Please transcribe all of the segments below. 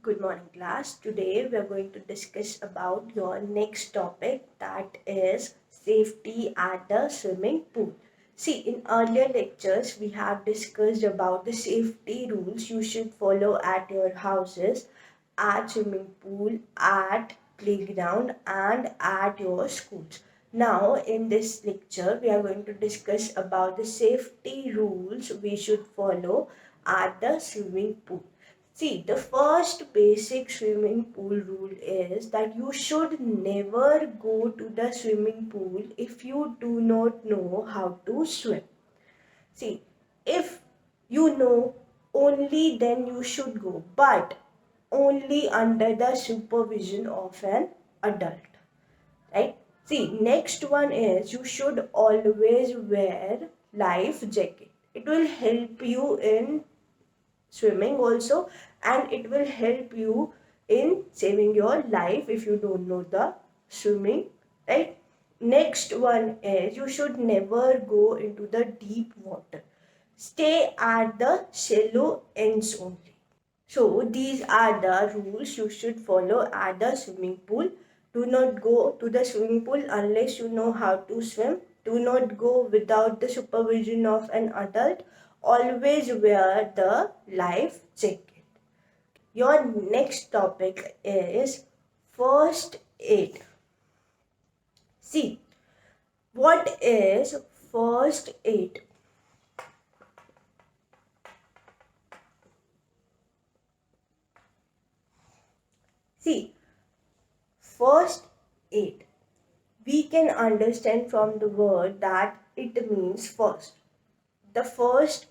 Good morning, class. Today we are going to discuss about your next topic, that is safety at the swimming pool. See, in earlier lectures we have discussed about the safety rules you should follow at your houses, at swimming pool, at playground and at your schools. Now in this lecture we are going to discuss about the safety rules we should follow at the swimming pool. See, the first basic swimming pool rule is that you should never go to the swimming pool if you do not know how to swim. See, if you know, only then you should go, but only under the supervision of an adult, right? See, next one is you should always wear life jacket. It will help you in swimming also, and it will help you in saving your life if you don't know the swimming, right? Next one is you should never go into the deep water. Stay at the shallow ends only. So these are the rules you should follow at the swimming pool. Do not go to the swimming pool unless you know how to swim. Do not go without the supervision of an adult. Always wear the life jacket. Your next topic is first aid. See, what is first aid? See, first aid, we can understand from the word that it means first. The first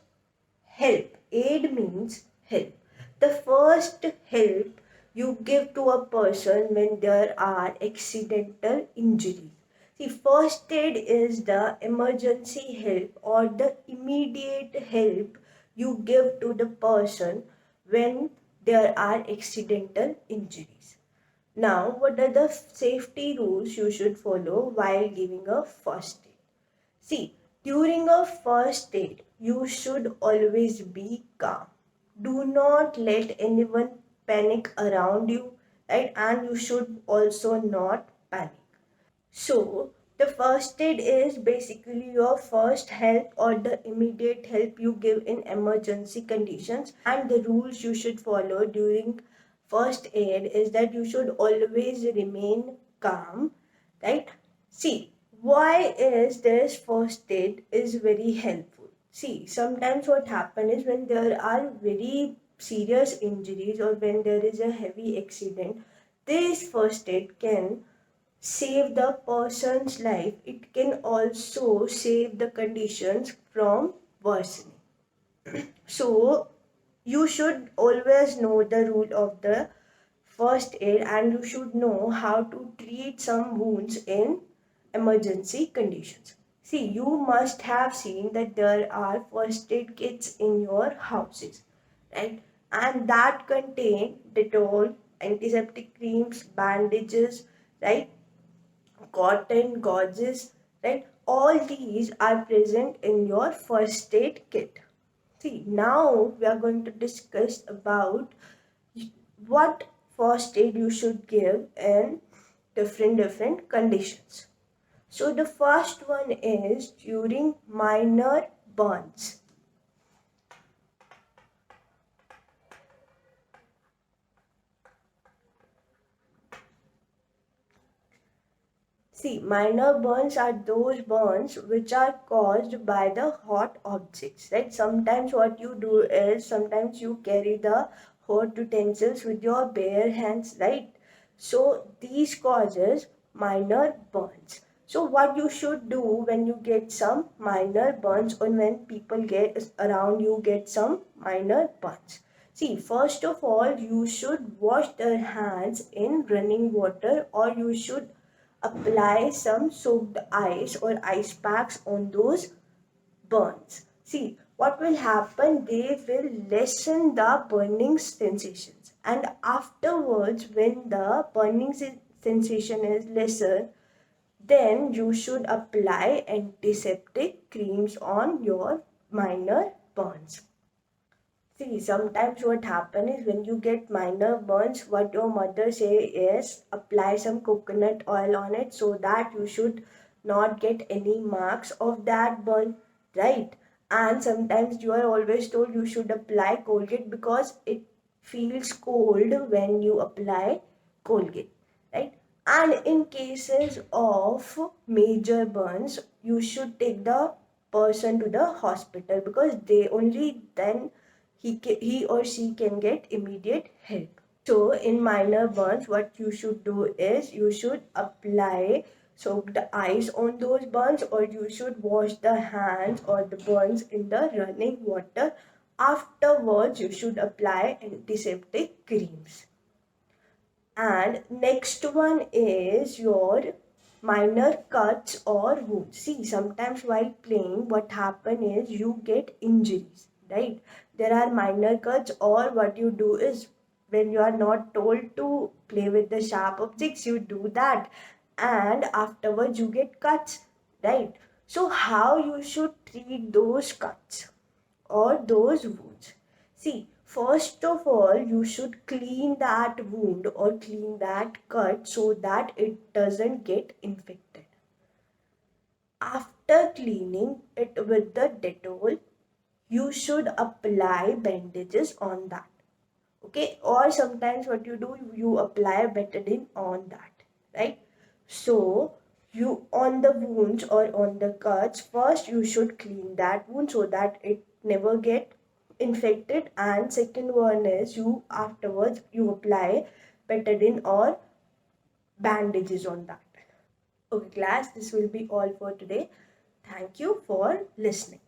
help. Aid means help. The first help you give to a person when there are accidental injuries. See, first aid is the emergency help or the immediate help you give to the person when there are accidental injuries. Now, what are the safety rules you should follow while giving a first aid? See, during a first date, you should always be calm. Do not let anyone panic around you, right? And you should also not panic. So, the first aid is basically your first help or the immediate help you give in emergency conditions. And the rules you should follow during first aid is that you should always remain calm, right? See, why is this first aid is very helpful? See, sometimes what happens is when there are very serious injuries or when there is a heavy accident, this first aid can save the person's life. It can also save the conditions from worsening. So you should always know the rule of the first aid and you should know how to treat some wounds in emergency conditions. See, you must have seen that there are first aid kits in your houses, right? And that contain Dettol, antiseptic creams, bandages, right? Cotton, gauges, right? All these are present in your first aid kit. See, now we are going to discuss about what first aid you should give in different conditions. So the first one is during minor burns. See, minor burns are those burns which are caused by the hot objects, right? Sometimes what you do is sometimes you carry the hot utensils with your bare hands, right? So these causes minor burns. So what you should do when you get some minor burns or when people get around you get some minor burns. See, first of all, you should wash their hands in running water or you should apply some soaked ice or ice packs on those burns. See, what will happen? They will lessen the burning sensations. And afterwards, when the burning sensation is lesser, then you should apply antiseptic creams on your minor burns. See, sometimes what happens is when you get minor burns, what your mother say is apply some coconut oil on it so that you should not get any marks of that burn, right? And sometimes you are always told you should apply Colgate because it feels cold when you apply Colgate, right? And in cases of major burns, you should take the person to the hospital because they only then he or she can get immediate help. So in minor burns, what you should do is you should apply soak the ice on those burns, or you should wash the hands or the burns in the running water. Afterwards, you should apply antiseptic creams. And next one is your minor cuts or wounds. See, sometimes while playing, what happen is you get injuries, right? There are minor cuts, or what you do is when you are not told to play with the sharp objects, you do that, and afterwards you get cuts, right? So, how you should treat those cuts or those wounds? See, first of all, you should clean that wound or clean that cut so that it doesn't get infected. After cleaning it with the Dettol, you should apply bandages on that. Okay, or sometimes what you do, you apply betadine on that, right? So you on the wounds or on the cuts, first you should clean that wound so that it never get infected, and second one is you afterwards you apply betadine or bandages on that. Okay class, this will be all for today. Thank you for listening.